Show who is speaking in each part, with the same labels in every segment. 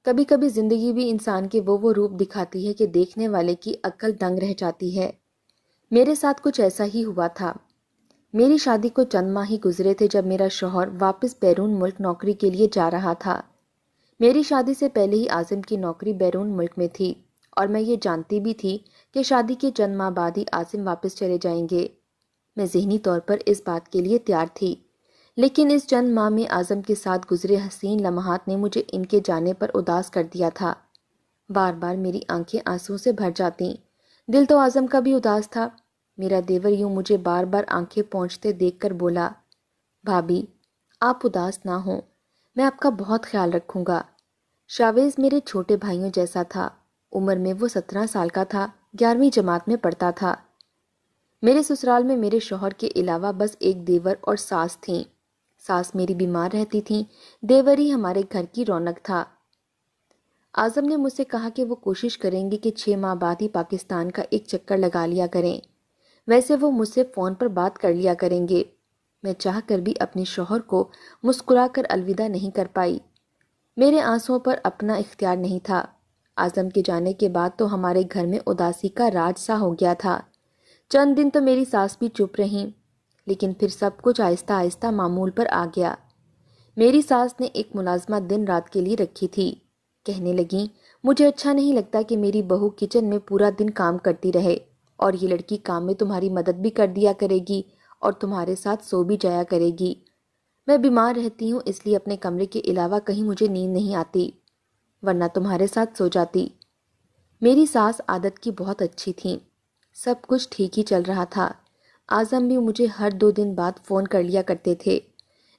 Speaker 1: کبھی کبھی زندگی بھی انسان کے وہ روپ دکھاتی ہے کہ دیکھنے والے کی عقل دنگ رہ جاتی ہے۔ میرے ساتھ کچھ ایسا ہی ہوا تھا۔ میری شادی کو چند ماہ ہی گزرے تھے جب میرا شوہر واپس بیرون ملک نوکری کے لیے جا رہا تھا۔ میری شادی سے پہلے ہی عاظم کی نوکری بیرون ملک میں تھی اور میں یہ جانتی بھی تھی کہ شادی کے چند ماہ بعد ہی عاظم واپس چلے جائیں گے۔ میں ذہنی طور پر اس بات کے لیے تیار تھی، لیکن اس چند ماہ میں اعظم کے ساتھ گزرے حسین لمحات نے مجھے ان کے جانے پر اداس کر دیا تھا۔ بار بار میری آنکھیں آنسوں سے بھر جاتیں۔ دل تو اعظم کا بھی اداس تھا۔ میرا دیور یوں مجھے بار بار آنکھیں پونچھتے دیکھ کر بولا، بھابی آپ اداس نہ ہوں، میں آپ کا بہت خیال رکھوں گا۔ شاویز میرے چھوٹے بھائیوں جیسا تھا۔ عمر میں وہ 17 سال کا تھا، 11ویں جماعت میں پڑھتا تھا۔ میرے سسرال میں میرے شوہر کے علاوہ بس ایک دیور اور ساس تھیں۔ ساس میری بیمار رہتی تھیں، دیور ہی ہمارے گھر کی رونق تھا۔ اعظم نے مجھ سے کہا کہ وہ کوشش کریں گے کہ 6 ماہ بعد ہی پاکستان کا ایک چکر لگا لیا کریں۔ ویسے وہ مجھ سے فون پر بات کر لیا کریں گے۔ میں چاہ کر بھی اپنے شوہر کو مسکرا کر الوداع نہیں کر پائی۔ میرے آنسوؤں پر اپنا اختیار نہیں تھا۔ اعظم کے جانے کے بعد تو ہمارے گھر میں اداسی کا راج سا ہو گیا تھا۔ چند دن تو میری ساس بھی چپ رہیں، لیکن پھر سب کچھ آہستہ آہستہ معمول پر آ گیا۔ میری ساس نے ایک ملازمہ دن رات کے لیے رکھی تھی۔ کہنے لگیں، مجھے اچھا نہیں لگتا کہ میری بہو کچن میں پورا دن کام کرتی رہے اور یہ لڑکی کام میں تمہاری مدد بھی کر دیا کرے گی اور تمہارے ساتھ سو بھی جایا کرے گی۔ میں بیمار رہتی ہوں، اس لیے اپنے کمرے کے علاوہ کہیں مجھے نیند نہیں آتی، ورنہ تمہارے ساتھ سو جاتی۔ میری ساس عادت کی بہت اچھی تھیں۔ سب کچھ ٹھیک ہی چل رہا تھا۔ اعظم بھی مجھے ہر 2 دن بعد فون کر لیا کرتے تھے،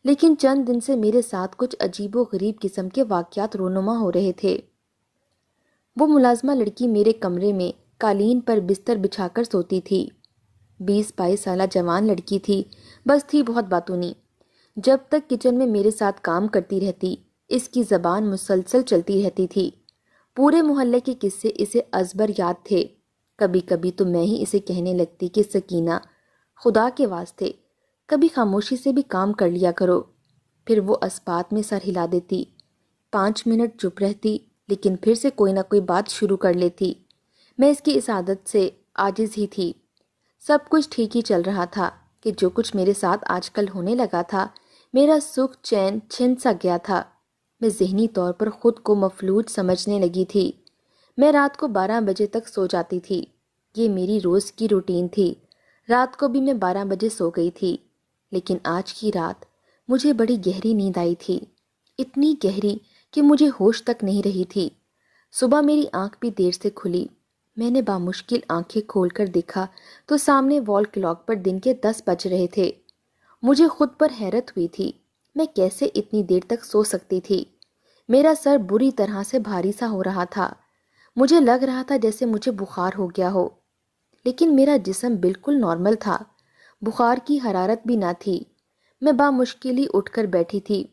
Speaker 1: لیکن چند دن سے میرے ساتھ کچھ عجیب و غریب قسم کے واقعات رونما ہو رہے تھے۔ وہ ملازمہ لڑکی میرے کمرے میں قالین پر بستر بچھا کر سوتی تھی۔ 20-22 سالہ جوان لڑکی تھی، بس تھی بہت باتونی۔ جب تک کچن میں میرے ساتھ کام کرتی رہتی، اس کی زبان مسلسل چلتی رہتی تھی۔ پورے محلے کے قصے اسے ازبر یاد تھے۔ کبھی کبھی تو میں ہی اسے کہنے لگتی کہ سکینہ، خدا کے واسطے کبھی خاموشی سے بھی کام کر لیا کرو۔ پھر وہ اسبات میں سر ہلا دیتی، 5 منٹ چپ رہتی، لیکن پھر سے کوئی نہ کوئی بات شروع کر لیتی۔ میں اس کی اس عادت سے عاجز ہی تھی۔ سب کچھ ٹھیک ہی چل رہا تھا کہ جو کچھ میرے ساتھ آج کل ہونے لگا تھا، میرا سکھ چین چھن سا گیا تھا۔ میں ذہنی طور پر خود کو مفلوج سمجھنے لگی تھی۔ میں رات کو 12 بجے تک سو جاتی تھی۔ یہ میری روز کی روٹین تھی۔ رات کو بھی میں 12 بجے سو گئی تھی، لیکن آج کی رات مجھے بڑی گہری نیند آئی تھی، اتنی گہری کہ مجھے ہوش تک نہیں رہی تھی۔ صبح میری آنکھ بھی دیر سے کھلی۔ میں نے بامشکل آنکھیں کھول کر دیکھا تو سامنے وال کلاک پر دن کے 10 بج رہے تھے۔ مجھے خود پر حیرت ہوئی تھی، میں کیسے اتنی دیر تک سو سکتی تھی؟ میرا سر بری طرح سے بھاری سا ہو رہا تھا۔ مجھے لگ رہا تھا جیسے مجھے بخار ہو گیا ہو، لیکن میرا جسم بالکل نارمل تھا، بخار کی حرارت بھی نہ تھی۔ میں بامشکل ہی اٹھ کر بیٹھی تھی۔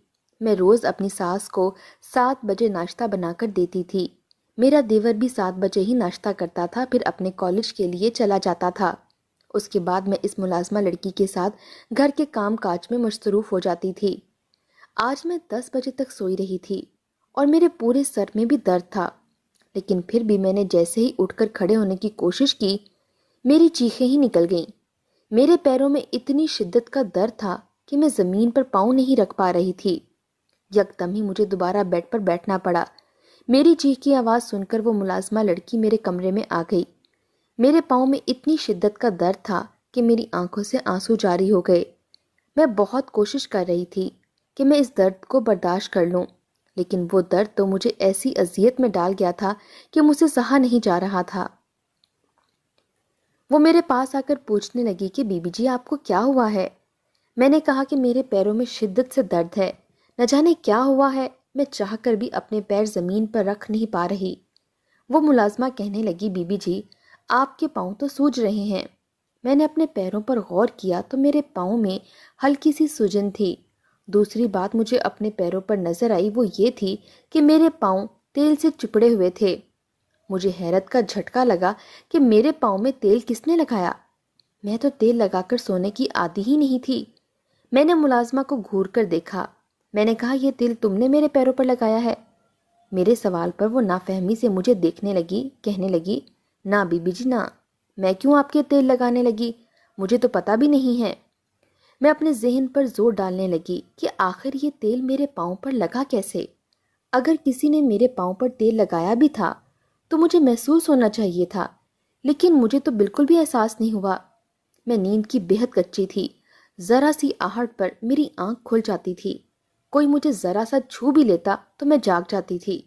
Speaker 1: میں روز اپنی ساس کو 7 بجے ناشتہ بنا کر دیتی تھی۔ میرا دیور بھی 7 بجے ہی ناشتہ کرتا تھا، پھر اپنے کالج کے لیے چلا جاتا تھا۔ اس کے بعد میں اس ملازمہ لڑکی کے ساتھ گھر کے کام کاج میں مصروف ہو جاتی تھی۔ آج میں 10 بجے تک سوئی رہی تھی اور میرے پورے سر میں بھی درد تھا، لیکن پھر بھی میں نے جیسے ہی اٹھ کر کھڑے ہونے کی کوشش کی، میری چیخیں ہی نکل گئیں۔ میرے پیروں میں اتنی شدت کا درد تھا کہ میں زمین پر پاؤں نہیں رکھ پا رہی تھی۔ یکدم ہی مجھے دوبارہ بیڈ پر بیٹھنا پڑا۔ میری چیخ کی آواز سن کر وہ ملازمہ لڑکی میرے کمرے میں آ گئی۔ میرے پاؤں میں اتنی شدت کا درد تھا کہ میری آنکھوں سے آنسو جاری ہو گئے۔ میں بہت کوشش کر رہی تھی کہ میں اس درد کو برداشت کر لوں، لیکن وہ درد تو مجھے ایسی اذیت میں ڈال گیا تھا کہ مجھ سے سہا نہیں جا رہا تھا۔ وہ میرے پاس آ کر پوچھنے لگی کہ بی بی جی آپ کو کیا ہوا ہے؟ میں نے کہا کہ میرے پیروں میں شدت سے درد ہے، نہ جانے کیا ہوا ہے، میں چاہ کر بھی اپنے پیر زمین پر رکھ نہیں پا رہی۔ وہ ملازمہ کہنے لگی بی بی جی آپ کے پاؤں تو سوج رہے ہیں۔ میں نے اپنے پیروں پر غور کیا تو میرے پاؤں میں ہلکی سی سوجن تھی۔ دوسری بات مجھے اپنے پیروں پر نظر آئی وہ یہ تھی کہ میرے پاؤں تیل سے چپڑے ہوئے تھے۔ مجھے حیرت کا جھٹکا لگا کہ میرے پاؤں میں تیل کس نے لگایا؟ میں تو تیل لگا کر سونے کی عادی ہی نہیں تھی۔ میں نے ملازمہ کو گھور کر دیکھا۔ میں نے کہا یہ تیل تم نے میرے پیروں پر لگایا ہے؟ میرے سوال پر وہ نافہمی سے مجھے دیکھنے لگی، کہنے لگی، نہ بی بی جی نہ، میں کیوں آپ کے تیل لگانے لگی، مجھے تو پتہ بھی نہیں ہے۔ میں اپنے ذہن پر زور ڈالنے لگی کہ آخر یہ تیل میرے پاؤں پر لگا کیسے؟ اگر کسی نے میرے پاؤں پر تیل لگایا بھی تھا تو مجھے محسوس ہونا چاہیے تھا، لیکن مجھے تو بالکل بھی احساس نہیں ہوا۔ میں نیند کی بہت کچی تھی، ذرا سی آہٹ پر میری آنکھ کھل جاتی تھی، کوئی مجھے ذرا سا چھو بھی لیتا تو میں جاگ جاتی تھی۔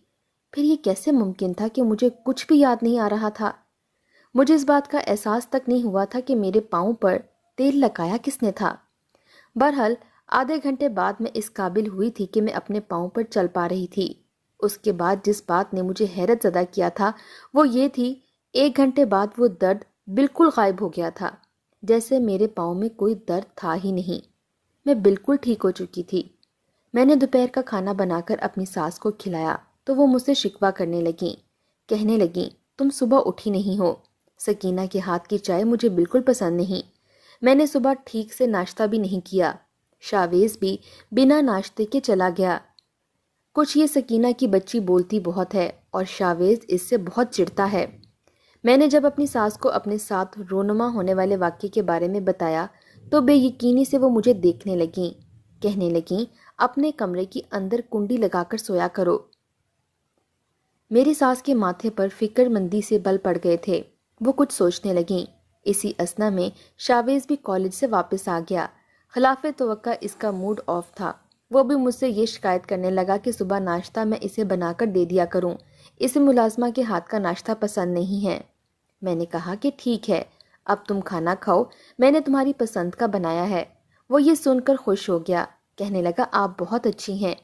Speaker 1: پھر یہ کیسے ممکن تھا کہ مجھے کچھ بھی یاد نہیں آ رہا تھا؟ مجھے اس بات کا احساس تک نہیں ہوا تھا کہ میرے پاؤں پر تیل لگایا کس نے تھا۔ بہرحال آدھے گھنٹے بعد میں اس قابل ہوئی تھی کہ میں اپنے پاؤں پر چل پا رہی تھی۔ اس کے بعد جس بات نے مجھے حیرت زدہ کیا تھا وہ یہ تھی، 1 گھنٹے بعد وہ درد بالکل غائب ہو گیا تھا، جیسے میرے پاؤں میں کوئی درد تھا ہی نہیں۔ میں بالکل ٹھیک ہو چکی تھی۔ میں نے دوپہر کا کھانا بنا کر اپنی ساس کو کھلایا تو وہ مجھ سے شکوہ کرنے لگیں، کہنے لگیں، تم صبح اٹھی نہیں ہو، سکینہ کے ہاتھ کی چائے مجھے بالکل پسند نہیں، میں نے صبح ٹھیک سے ناشتہ بھی نہیں کیا، شاویز بھی بنا ناشتے کے چلا گیا۔ کچھ یہ سکینہ کی بچی بولتی بہت ہے اور شاویز اس سے بہت چڑھتا ہے۔ میں نے جب اپنی ساس کو اپنے ساتھ رونما ہونے والے واقعے کے بارے میں بتایا تو بے یقینی سے وہ مجھے دیکھنے لگیں، کہنے لگیں، اپنے کمرے کی اندر کنڈی لگا کر سویا کرو۔ میری ساس کے ماتھے پر فکر مندی سے بل پڑ گئے تھے، وہ کچھ سوچنے لگیں۔ اسی اثنا میں شاویز بھی کالج سے واپس آ گیا۔ خلاف توقع اس کا موڈ آف تھا، وہ بھی مجھ سے یہ شکایت کرنے لگا کہ صبح ناشتہ میں اسے بنا کر دے دیا کروں، اسے ملازمہ کے ہاتھ کا ناشتہ پسند نہیں ہے۔ میں نے کہا کہ ٹھیک ہے، اب تم کھانا کھاؤ، میں نے تمہاری پسند کا بنایا ہے۔ وہ یہ سن کر خوش ہو گیا، کہنے لگا، آپ بہت اچھی ہیں،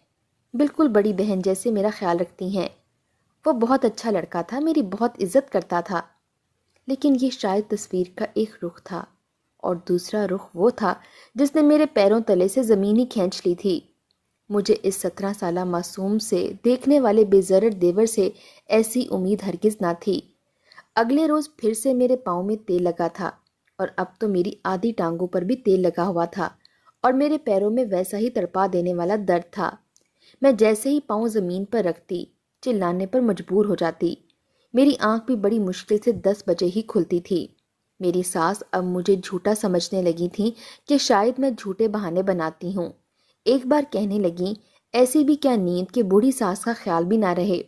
Speaker 1: بالکل بڑی بہن جیسے میرا خیال رکھتی ہیں۔ وہ بہت اچھا لڑکا تھا، میری بہت عزت کرتا تھا، لیکن یہ شاید تصویر کا ایک رخ تھا، اور دوسرا رخ وہ تھا جس نے میرے پیروں تلے سے زمین ہی کھینچ لی تھی۔ مجھے اس 17 سالہ معصوم سے دیکھنے والے بے ضرر دیور سے ایسی امید ہرگز نہ تھی۔ اگلے روز پھر سے میرے پاؤں میں تیل لگا تھا، اور اب تو میری آدھی ٹانگوں پر بھی تیل لگا ہوا تھا، اور میرے پیروں میں ویسا ہی تڑپا دینے والا درد تھا۔ میں جیسے ہی پاؤں زمین پر رکھتی، چلانے پر مجبور ہو جاتی۔ میری آنکھ بھی بڑی مشکل سے 10 بجے ہی کھلتی تھی۔ میری ساس اب مجھے جھوٹا سمجھنے لگی تھیں کہ شاید میں جھوٹے بہانے بناتی ہوں۔ ایک بار کہنے لگیں، ایسی بھی کیا نیند کہ بوڑھی ساس کا خیال بھی نہ رہے،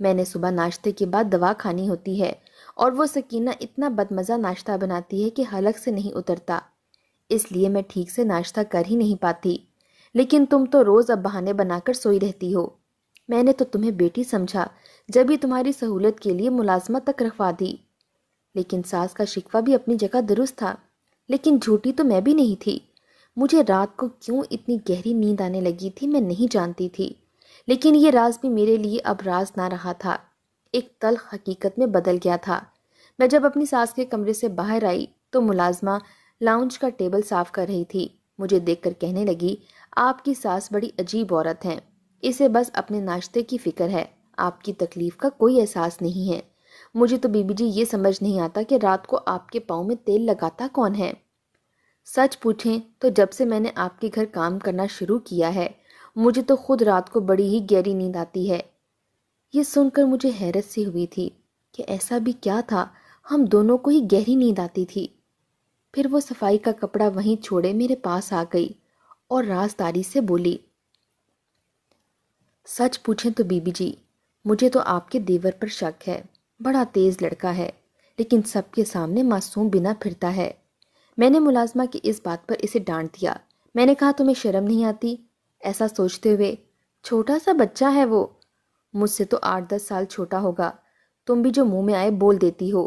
Speaker 1: میں نے صبح ناشتے کے بعد دوا کھانی ہوتی ہے، اور وہ سکینہ اتنا بدمزہ ناشتہ بناتی ہے کہ حلق سے نہیں اترتا، اس لیے میں ٹھیک سے ناشتہ کر ہی نہیں پاتی۔ لیکن تم تو روز اب بہانے بنا کر سوئی رہتی ہو، میں نے تو تمہیں بیٹی سمجھا، جب ہی تمہاری سہولت کے لیے ملازمت تک رکھوا دی۔ لیکن ساس کا شکوہ بھی اپنی جگہ درست تھا، لیکن جھوٹی تو میں بھی نہیں تھی۔ مجھے رات کو کیوں اتنی گہری نیند آنے لگی تھی میں نہیں جانتی تھی، لیکن یہ راز بھی میرے لیے اب راز نہ رہا تھا، ایک تلخ حقیقت میں بدل گیا تھا۔ میں جب اپنی ساس کے کمرے سے باہر آئی تو ملازمہ لاؤنج کا ٹیبل صاف کر رہی تھی، مجھے دیکھ کر کہنے لگی، آپ کی ساس بڑی عجیب عورت ہیں، اسے بس اپنے ناشتے کی فکر ہے، آپ کی تکلیف کا کوئی احساس نہیں ہے۔ مجھے تو بی بی جی یہ سمجھ نہیں آتا کہ رات کو آپ کے پاؤں میں تیل لگاتا کون ہے؟ سچ پوچھیں تو جب سے میں نے آپ کے گھر کام کرنا شروع کیا ہے مجھے تو خود رات کو بڑی ہی گہری نیند آتی ہے۔ یہ سن کر مجھے حیرت سی ہوئی تھی کہ ایسا بھی کیا تھا، ہم دونوں کو ہی گہری نیند آتی تھی۔ پھر وہ صفائی کا کپڑا وہیں چھوڑے میرے پاس آ گئی اور رازداری سے بولی، سچ پوچھیں تو بی بی جی، مجھے تو آپ کے دیور پر شک ہے، بڑا تیز لڑکا ہے، لیکن سب کے سامنے معصوم بنا پھرتا ہے۔ میں نے ملازمہ کی اس بات پر اسے ڈانٹ دیا۔ میں نے کہا، تمہیں شرم نہیں آتی ایسا سوچتے ہوئے؟ چھوٹا سا بچہ ہے وہ، مجھ سے تو 8-10 سال چھوٹا ہوگا، تم بھی جو منہ میں آئے بول دیتی ہو۔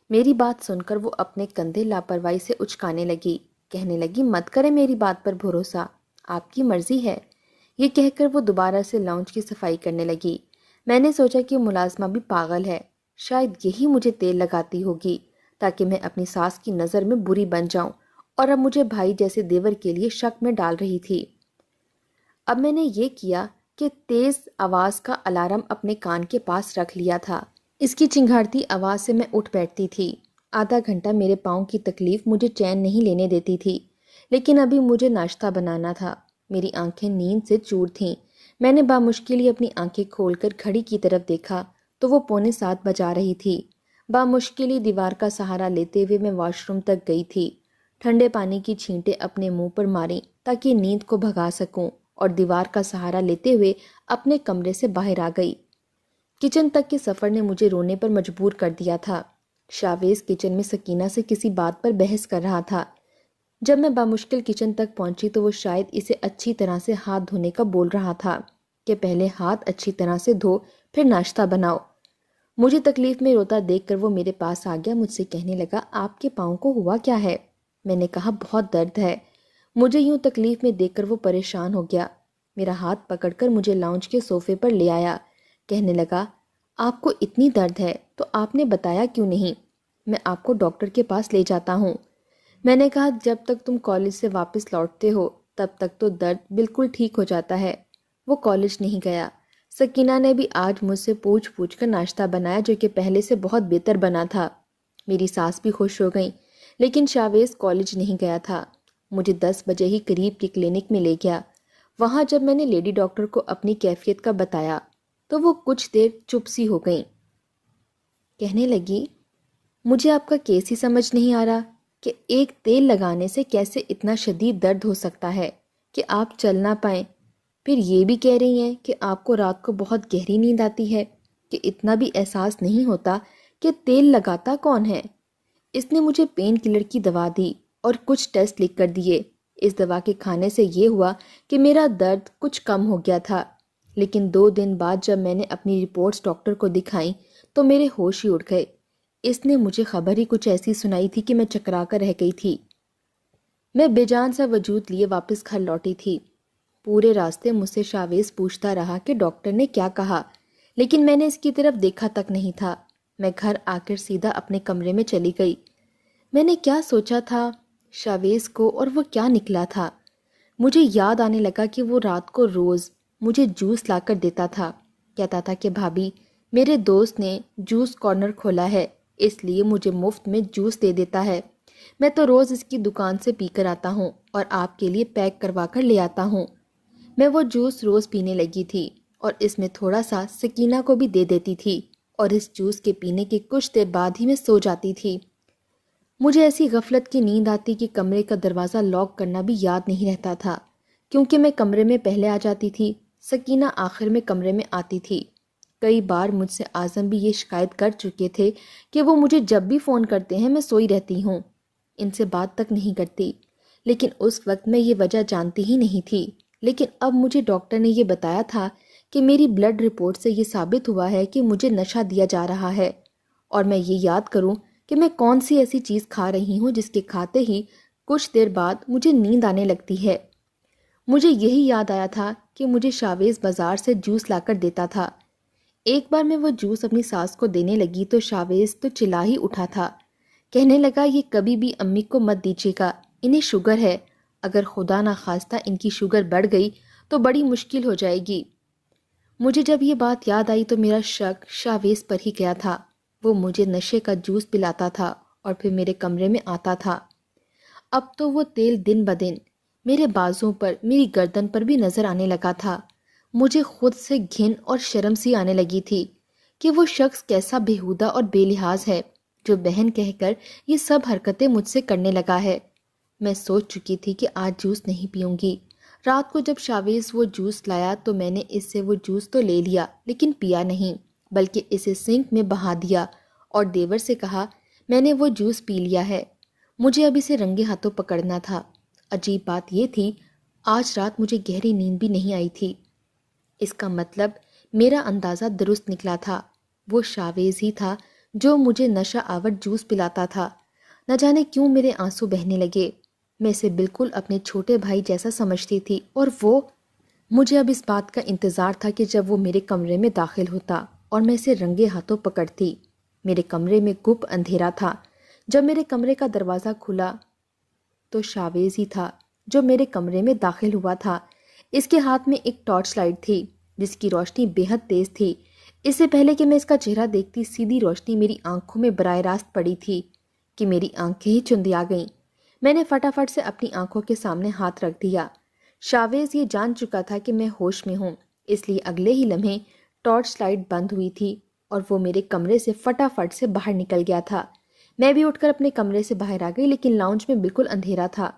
Speaker 1: میری بات سن کر وہ اپنے کندھے لاپرواہی سے اچکانے لگی، کہنے لگی، مت کرے میری بات پر بھروسہ، آپ کی مرضی ہے۔ یہ کہہ کر وہ دوبارہ سے لاؤنج کی صفائی کرنے لگی۔ میں نے سوچا کہ ملازمہ بھی پاگل ہے، شاید یہی مجھے تیل لگاتی ہوگی تاکہ میں اپنی ساس کی نظر میں بری بن جاؤں، اور اب مجھے بھائی جیسے دیور کے لیے شک میں ڈال رہی تھی۔ اب میں نے یہ کیا کہ تیز آواز کا الارم اپنے کان کے پاس رکھ لیا تھا، اس کی چنگھاڑتی آواز سے میں اٹھ بیٹھتی تھی۔ آدھا گھنٹہ میرے پاؤں کی تکلیف مجھے چین نہیں لینے دیتی تھی، لیکن ابھی مجھے ناشتہ بنانا تھا، میری آنکھیں نیند سے چور تھیں، میں نے بامشکل ہی اپنی آنکھیں کھول کر گھڑی کی طرف دیکھا تو وہ 6:45 بجا رہی تھی۔ بامشکل ہی دیوار کا سہارا لیتے ہوئے میں واش روم تک گئی تھی۔ ٹھنڈے پانی کی چھینٹیں اپنے منہ پر ماریں تاکہ نیند کو بھگا سکوں اور دیوار کا سہارا لیتے ہوئے اپنے کمرے سے باہر آ گئی۔ کچن تک کے سفر نے مجھے رونے پر مجبور کر دیا تھا۔ شاویز کچن میں سکینہ سے کسی بات پر بحث کر رہا تھا۔ جب میں بامشکل کچن تک پہنچی تو وہ شاید اسے اچھی طرح سے ہاتھ دھونے کا بول رہا تھا کہ پہلے ہاتھ اچھی طرح سے دھو پھر ناشتہ بناؤ۔ مجھے تکلیف میں روتا دیکھ کر وہ میرے پاس آ گیا، مجھ سے کہنے لگا آپ کے پاؤں کو ہوا کیا ہے؟ میں نے کہا بہت درد ہے۔ مجھے یوں تکلیف میں دیکھ کر وہ پریشان ہو گیا، میرا ہاتھ پکڑ کر مجھے لاؤنج کے صوفے پر لے آیا، کہنے لگا آپ کو اتنی درد ہے تو آپ نے بتایا کیوں نہیں؟ میں آپ کو ڈاکٹر کے پاس لے جاتا ہوں۔ میں نے کہا جب تک تم کالج سے واپس لوٹتے ہو تب تک تو درد بالکل ٹھیک ہو جاتا ہے۔ وہ کالج نہیں گیا۔ سکینہ نے بھی آج مجھ سے پوچھ پوچھ کر ناشتہ بنایا جو کہ پہلے سے بہت بہتر بنا تھا۔ میری ساس بھی خوش ہو گئیں، لیکن شاویز کالج نہیں گیا تھا۔ مجھے 10 بجے ہی قریب کی کلینک میں لے گیا۔ وہاں جب میں نے لیڈی ڈاکٹر کو اپنی کیفیت کا بتایا تو وہ کچھ دیر چپ سی ہو گئیں، کہنے لگی مجھے آپ کا کیس ہی سمجھ نہیں آ رہا کہ ایک تیل لگانے سے کیسے اتنا شدید درد ہو سکتا ہے کہ آپ چل نہ پائیں، پھر یہ بھی کہہ رہی ہیں کہ آپ کو رات کو بہت گہری نیند آتی ہے، کہ اتنا بھی احساس نہیں ہوتا کہ تیل لگاتا کون ہے۔ اس نے مجھے پین کلر کی دوا دی اور کچھ ٹیسٹ لکھ کر دیے۔ اس دوا کے کھانے سے یہ ہوا کہ میرا درد کچھ کم ہو گیا تھا، لیکن 2 دن بعد جب میں نے اپنی رپورٹس ڈاکٹر کو دکھائیں تو میرے ہوش ہی اڑ گئے۔ اس نے مجھے خبر ہی کچھ ایسی سنائی تھی کہ میں چکرا کر رہ گئی تھی۔ میں بے جان سا وجود لیے واپس گھر لوٹی تھی۔ پورے راستے مجھ سے شاویز پوچھتا رہا کہ ڈاکٹر نے کیا کہا، لیکن میں نے اس کی طرف دیکھا تک نہیں تھا۔ میں گھر آ کر سیدھا اپنے کمرے میں چلی گئی۔ میں نے کیا سوچا تھا شاویز کو اور وہ کیا نکلا تھا؟ مجھے یاد آنے لگا کہ وہ رات کو روز مجھے جوس لا کر دیتا تھا، کہتا تھا کہ بھابھی میرے دوست نے جوس کارنر کھولا ہے اس لیے مجھے مفت میں جوس دے دیتا ہے، میں تو روز اس کی دکان سے پی کر آتا ہوں اور آپ کے لیے پیک کروا کر لے آتا ہوں۔ میں وہ جوس روز پینے لگی تھی اور اس میں تھوڑا سا سکینہ کو بھی دے دیتی تھی، اور اس جوس کے پینے کے کچھ دیر بعد ہی میں سو جاتی تھی۔ مجھے ایسی غفلت کی نیند آتی کہ کمرے کا دروازہ لاک کرنا بھی یاد نہیں رہتا تھا، کیونکہ میں کمرے میں پہلے آ جاتی تھی، سکینہ آخر میں کمرے میں آتی تھی۔ کئی بار مجھ سے اعظم بھی یہ شکایت کر چکے تھے کہ وہ مجھے جب بھی فون کرتے ہیں میں سوئی رہتی ہوں، ان سے بات تک نہیں کرتی، لیکن اس وقت میں یہ وجہ جانتی ہی نہیں تھی۔ لیکن اب مجھے ڈاکٹر نے یہ بتایا تھا کہ میری بلڈ رپورٹ سے یہ ثابت ہوا ہے کہ مجھے نشہ دیا جا رہا ہے، اور میں یہ یاد کروں کہ میں کون سی ایسی چیز کھا رہی ہوں جس کے کھاتے ہی کچھ دیر بعد مجھے نیند آنے لگتی ہے۔ مجھے یہی یاد آیا تھا کہ مجھے شاویز بازار سے جوس لا کر دیتا تھا۔ ایک بار میں وہ جوس اپنی ساس کو دینے لگی تو شاویز تو چلا ہی اٹھا تھا، کہنے لگا یہ کبھی بھی امی کو مت دیجیے گا، انہیں شوگر ہے، اگر خدا نہ خواستہ ان کی شوگر بڑھ گئی تو بڑی مشکل ہو جائے گی۔ مجھے جب یہ بات یاد آئی تو میرا شک شاویز پر ہی گیا تھا۔ وہ مجھے نشے کا جوس پلاتا تھا اور پھر میرے کمرے میں آتا تھا۔ اب تو وہ تیل دن بدن میرے بازوں پر، میری گردن پر بھی نظر آنے لگا تھا۔ مجھے خود سے گھن اور شرم سی آنے لگی تھی کہ وہ شخص کیسا بےہودہ اور بے لحاظ ہے جو بہن کہہ کر یہ سب حرکتیں مجھ سے کرنے لگا ہے۔ میں سوچ چکی تھی کہ آج جوس نہیں پیوں گی۔ رات کو جب شاویز وہ جوس لایا تو میں نے اس سے وہ جوس تو لے لیا لیکن پیا نہیں، بلکہ اسے سنک میں بہا دیا اور دیور سے کہا میں نے وہ جوس پی لیا ہے، مجھے اب اسے رنگے ہاتھوں پکڑنا تھا۔ عجیب بات یہ تھی آج رات مجھے گہری نیند بھی نہیں آئی تھی۔ اس کا مطلب میرا اندازہ درست نکلا تھا، وہ شاویز ہی تھا جو مجھے نشہ آور جوس پلاتا تھا۔ نہ جانے کیوں میرے آنسو بہنے لگے۔ میں اسے بالکل اپنے چھوٹے بھائی جیسا سمجھتی تھی، اور وہ مجھے اب اس بات کا انتظار تھا کہ جب وہ میرے کمرے میں داخل ہوتا اور میں اسے رنگے ہاتھوں پکڑتی۔ میرے کمرے میں گپ اندھیرا تھا۔ جب میرے کمرے کا دروازہ کھلا تو شاویز ہی تھا جو میرے کمرے میں داخل ہوا تھا۔ اس کے ہاتھ میں ایک ٹارچ لائٹ تھی جس کی روشنی بے حد تیز تھی۔ اس سے پہلے کہ میں اس کا چہرہ دیکھتی سیدھی روشنی میری آنکھوں میں براہ راست پڑی تھی کہ میری آنکھیں ہی چندیا گئیں۔ میں نے فٹافٹ سے اپنی آنکھوں کے سامنے ہاتھ رکھ دیا۔ شاویز یہ جان چکا تھا کہ میں ہوش میں ہوں، اس لیے اگلے ہی لمحے ٹارچ لائٹ بند ہوئی تھی اور وہ میرے کمرے سے فٹافٹ سے باہر نکل گیا تھا۔ میں بھی اٹھ کر اپنے کمرے سے باہر آ گئی، لیکن لاؤنج میں بالکل اندھیرا تھا۔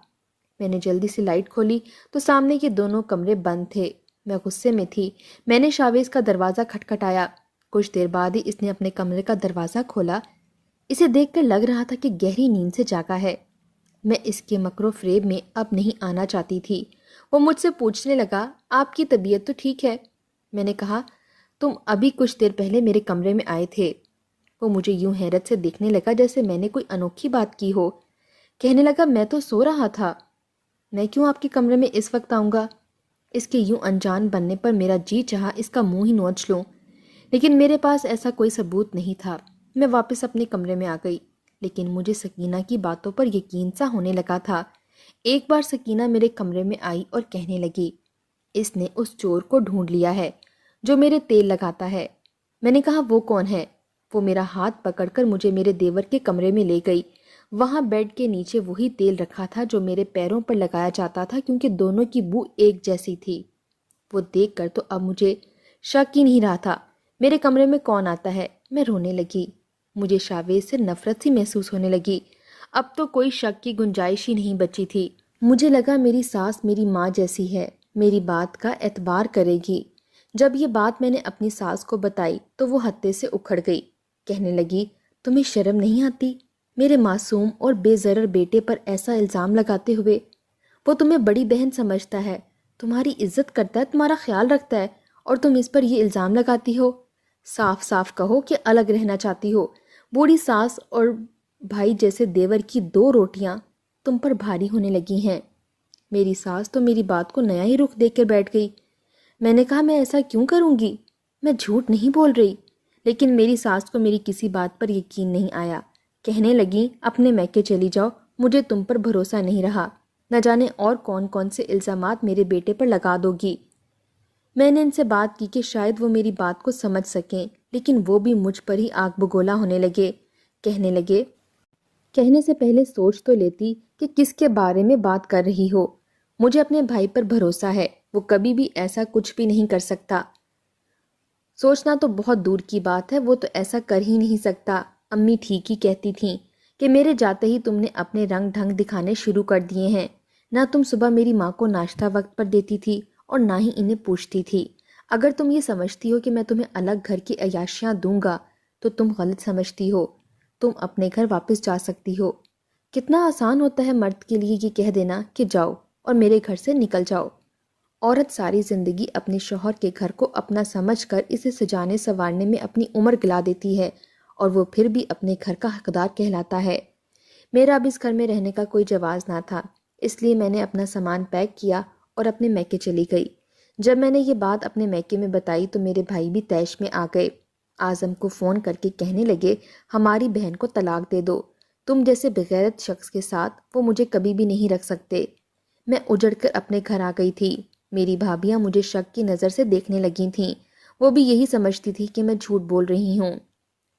Speaker 1: میں نے جلدی سے لائٹ کھولی تو سامنے کے دونوں کمرے بند تھے۔ میں غصے میں تھی۔ میں نے شاویز کا دروازہ کھٹکھٹایا۔ کچھ دیر بعد ہی اس نے اپنے کمرے کا دروازہ کھولا۔ اسے دیکھ کر لگ رہا تھا کہ گہری نیند سے جاگا ہے۔ میں اس کے مکر و فریب میں اب نہیں آنا چاہتی تھی۔ وہ مجھ سے پوچھنے لگا، آپ کی طبیعت تو ٹھیک ہے؟ میں نے کہا، تم ابھی کچھ دیر پہلے میرے کمرے میں آئے تھے۔ وہ مجھے یوں حیرت سے دیکھنے لگا جیسے میں نے کوئی انوکھی بات کی ہو۔ کہنے لگا، میں تو سو رہا تھا۔ میں کیوں آپ کے کمرے میں اس وقت آؤں گا؟ اس کے یوں انجان بننے پر میرا جی چاہا اس کا منہ ہی نوچ لوں، لیکن میرے پاس ایسا کوئی ثبوت نہیں تھا۔ میں واپس اپنے کمرے میں آ گئی، لیکن مجھے سکینہ کی باتوں پر یقین سا ہونے لگا تھا۔ ایک بار سکینہ میرے کمرے میں آئی اور کہنے لگی، اس نے اس چور کو ڈھونڈ لیا ہے جو میرے تیل لگاتا ہے۔ میں نے کہا، وہ کون ہے؟ وہ میرا ہاتھ پکڑ کر مجھے میرے دیور کے کمرے میں لے گئی۔ وہاں بیڈ کے نیچے وہی تیل رکھا تھا جو میرے پیروں پر لگایا جاتا تھا، کیونکہ دونوں کی بو ایک جیسی تھی۔ وہ دیکھ کر تو اب مجھے شک ہی نہیں رہا تھا، میرے کمرے میں کون آتا ہے؟ میں رونے لگی۔ مجھے شاویز سے نفرت سی محسوس ہونے لگی۔ اب تو کوئی شک کی گنجائش ہی نہیں بچی تھی۔ مجھے لگا میری ساس میری ماں جیسی ہے، میری بات کا اعتبار کرے گی۔ جب یہ بات میں نے اپنی ساس کو بتائی تو وہ ہتے سے اکھڑ گئی۔ کہنے لگی، تمہیں شرم نہیں آتی میرے معصوم اور بے ضرر بیٹے پر ایسا الزام لگاتے ہوئے؟ وہ تمہیں بڑی بہن سمجھتا ہے، تمہاری عزت کرتا ہے، تمہارا خیال رکھتا ہے، اور تم اس پر یہ الزام لگاتی ہو؟ صاف صاف کہو کہ الگ رہنا چاہتی ہو۔ بوڑھی ساس اور بھائی جیسے دیور کی دو روٹیاں تم پر بھاری ہونے لگی ہیں۔ میری ساس تو میری بات کو نیا ہی رخ دے کر بیٹھ گئی۔ میں نے کہا، میں ایسا کیوں کروں گی؟ میں جھوٹ نہیں بول رہی۔ لیکن میری ساس کو میری کسی بات پر یقین نہیں آیا۔ کہنے لگی، اپنے میکے چلی جاؤ، مجھے تم پر بھروسہ نہیں رہا، نہ جانے اور کون کون سے الزامات میرے بیٹے پر لگا دو گی۔ میں نے ان سے بات کی کہ شاید وہ میری بات کو سمجھ سکیں، لیکن وہ بھی مجھ پر ہی آگ بگولا ہونے لگے۔ کہنے لگے، کہنے سے پہلے سوچ تو لیتی کہ کس کے بارے میں بات کر رہی ہو۔ مجھے اپنے بھائی پر بھروسہ ہے، وہ کبھی بھی ایسا کچھ بھی نہیں کر سکتا۔ سوچنا تو بہت دور کی بات ہے، وہ تو ایسا کر ہی نہیں سکتا۔ امی ٹھیک ہی کہتی تھیں کہ میرے جاتے ہی تم نے اپنے رنگ ڈھنگ دکھانے شروع کر دیے ہیں۔ نہ تم صبح میری ماں کو ناشتہ وقت پر دیتی تھی اور نہ ہی انہیں پوچھتی تھی۔ اگر تم یہ سمجھتی ہو کہ میں تمہیں الگ گھر کی عیاشیاں دوں گا تو تم غلط سمجھتی ہو۔ تم اپنے گھر واپس جا سکتی ہو۔ کتنا آسان ہوتا ہے مرد کے لیے یہ کہہ دینا کہ جاؤ اور میرے گھر سے نکل جاؤ۔ عورت ساری زندگی اپنے شوہر کے گھر کو اپنا سمجھ کر اسے سجانے سنوارنے میں اپنی عمر گلا دیتی ہے، اور وہ پھر بھی اپنے گھر کا حقدار کہلاتا ہے۔ میرا اب اس گھر میں رہنے کا کوئی جواز نہ تھا، اس لیے میں نے اپنا سامان پیک کیا اور اپنے میکے چلی گئی۔ جب میں نے یہ بات اپنے میکے میں بتائی تو میرے بھائی بھی طیش میں آ گئے۔ اعظم کو فون کر کے کہنے لگے، ہماری بہن کو طلاق دے دو، تم جیسے بغیرت شخص کے ساتھ وہ مجھے کبھی بھی نہیں رکھ سکتے۔ میں اجڑ کر اپنے گھر آ گئی تھی۔ میری بھابیاں مجھے شک کی نظر سے دیکھنے لگی تھیں۔ وہ بھی یہی سمجھتی تھی کہ میں جھوٹ بول رہی ہوں۔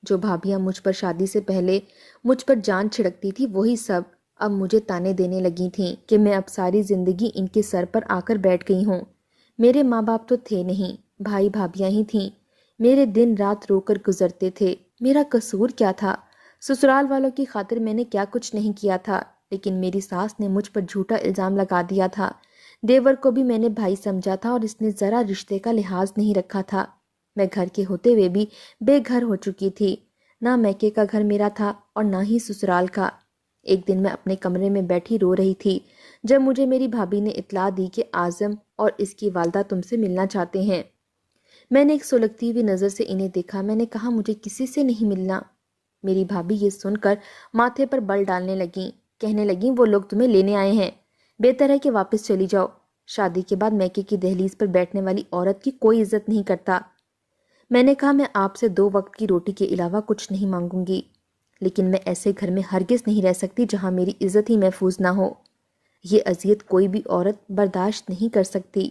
Speaker 1: جو بھابیاں مجھ پر شادی سے پہلے مجھ پر جان چھڑکتی تھی، وہی سب اب مجھے تانے دینے لگی تھیں کہ میں اب ساری زندگی ان کے سر پر آ کر بیٹھ گئی ہوں۔ میرے ماں باپ تو تھے نہیں، بھائی بھابیاں ہی تھیں۔ میرے دن رات رو کر گزرتے تھے۔ میرا قصور کیا تھا؟ سسرال والوں کی خاطر میں نے کیا کچھ نہیں کیا تھا، لیکن میری ساس نے مجھ پر جھوٹا الزام لگا دیا تھا۔ دیور کو بھی میں نے بھائی سمجھا تھا اور اس نے ذرا رشتے کا لحاظ نہیں رکھا تھا۔ میں گھر کے ہوتے ہوئے بھی بے گھر ہو چکی تھی۔ نہ میکے کا گھر میرا تھا اور نہ ہی سسرال کا۔ ایک دن میں اپنے کمرے میں بیٹھی رو رہی تھی جب مجھے میری بھابی نے اطلاع دی کہ اعظم اور اس کی والدہ تم سے ملنا چاہتے ہیں۔ میں نے ایک سلگتی ہوئی نظر سے انہیں دیکھا۔ میں نے کہا، مجھے کسی سے نہیں ملنا۔ میری بھابی یہ سن کر ماتھے پر بل ڈالنے لگیں۔ کہنے لگیں، وہ لوگ تمہیں لینے آئے ہیں، بہتر ہے کہ واپس چلی جاؤ۔ شادی کے بعد میکے کی دہلیز پر بیٹھنے والی عورت کی کوئی عزت نہیں کرتا۔ میں نے کہا، میں آپ سے 2 وقت کی روٹی کے علاوہ کچھ نہیں مانگوں گی، لیکن میں ایسے گھر میں ہرگز نہیں رہ سکتی جہاں میری عزت ہی محفوظ نہ ہو۔ یہ اذیت کوئی بھی عورت برداشت نہیں کر سکتی۔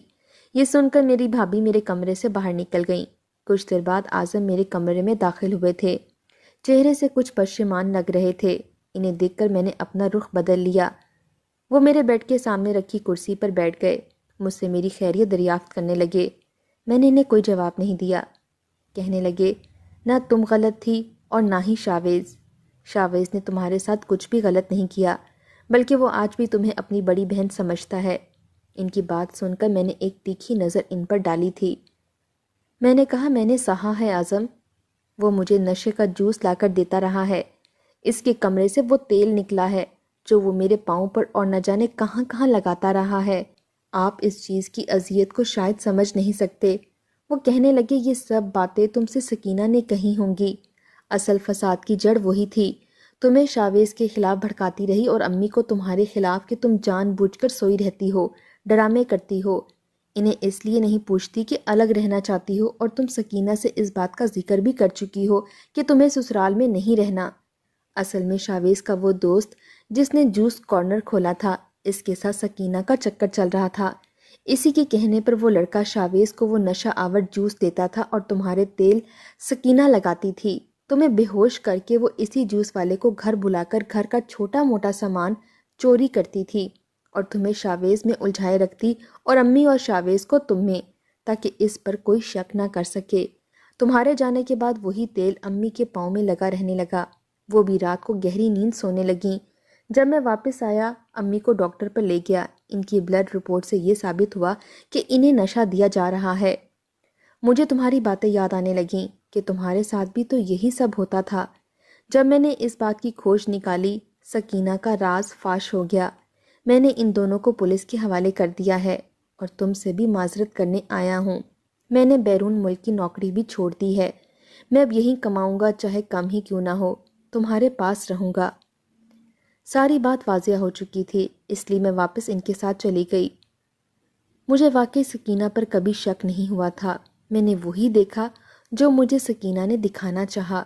Speaker 1: یہ سن کر میری بھابی میرے کمرے سے باہر نکل گئیں۔ کچھ دیر بعد اعظم میرے کمرے میں داخل ہوئے تھے۔ چہرے سے کچھ پشیمان لگ رہے تھے۔ انہیں دیکھ کر میں نے اپنا رخ بدل لیا۔ وہ میرے بیڈ کے سامنے رکھی کرسی پر بیٹھ گئے، مجھ سے میری خیریت دریافت کرنے لگے۔ میں نے انہیں کوئی جواب نہیں دیا۔ کہنے لگے، نہ تم غلط تھی اور نہ ہی شاویز۔ شاویز نے تمہارے ساتھ کچھ بھی غلط نہیں کیا، بلکہ وہ آج بھی تمہیں اپنی بڑی بہن سمجھتا ہے۔ ان کی بات سن کر میں نے ایک تیکھی نظر ان پر ڈالی تھی۔ میں نے کہا، میں نے سہا ہے اعظم، وہ مجھے نشے کا جوس لا کر دیتا رہا ہے۔ اس کے کمرے سے وہ تیل نکلا ہے جو وہ میرے پاؤں پر اور نہ جانے کہاں کہاں لگاتا رہا ہے۔ آپ اس چیز کی اذیت کو شاید سمجھ نہیں سکتے۔ وہ کہنے لگے، یہ سب باتیں تم سے سکینہ نے کہی ہوں گی۔ اصل فساد کی جڑ وہی تھی۔ تمہیں شاویز کے خلاف بھڑکاتی رہی اور امی کو تمہارے خلاف کہ تم جان بوجھ کر سوئی رہتی ہو، ڈرامے کرتی ہو۔ انہیں اس لیے نہیں پوچھتی کہ الگ رہنا چاہتی ہو، اور تم سکینہ سے اس بات کا ذکر بھی کر چکی ہو کہ تمہیں سسرال میں نہیں رہنا۔ اصل میں شاویز کا وہ دوست جس نے جوس کارنر کھولا تھا، اس کے ساتھ سکینہ کا چکر چل رہا تھا۔ اسی کے کہنے پر وہ لڑکا شاویز کو وہ نشہ آور جوس دیتا تھا اور تمہارے تیل سکینہ لگاتی تھی۔ تمہیں بے ہوش کر کے وہ اسی جوس والے کو گھر بلا کر گھر کا چھوٹا موٹا سامان چوری کرتی تھی اور تمہیں شاویز میں الجھائے رکھتی، اور امی اور شاویز کو تم میں، تاکہ اس پر کوئی شک نہ کر سکے۔ تمہارے جانے کے بعد وہی تیل امی کے پاؤں میں لگا رہنے لگا۔ وہ بھی رات کو گہری نیند سونے لگیں۔ جب میں واپس آیا، امی کو ڈاکٹر پر لے گیا۔ ان کی بلڈ رپورٹ سے یہ ثابت ہوا کہ انہیں نشہ دیا جا رہا ہے۔ مجھے تمہاری باتیں یاد آنے لگیں کہ تمہارے ساتھ بھی تو یہی سب ہوتا تھا۔ جب میں نے اس بات کی کھوج نکالی، سکینہ کا راز فاش ہو گیا۔ میں نے ان دونوں کو پولیس کے حوالے کر دیا ہے اور تم سے بھی معذرت کرنے آیا ہوں۔ میں نے بیرون ملک کی نوکری بھی چھوڑ دی ہے۔ میں اب یہیں کماؤں گا، چاہے کم ہی کیوں نہ ہو، تمہارے پاس رہوں گا۔ ساری بات واضح ہو چکی تھی، اس لیے میں واپس ان کے ساتھ چلی گئی۔ مجھے واقعی سکینہ پر کبھی شک نہیں ہوا تھا۔ میں نے وہی دیکھا جو مجھے سکینہ نے دکھانا چاہا۔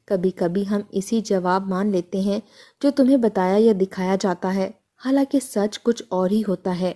Speaker 1: کبھی کبھی ہم اسی جواب مان لیتے ہیں جو تمہیں بتایا یا دکھایا جاتا ہے، حالانکہ سچ کچھ اور ہی ہوتا ہے۔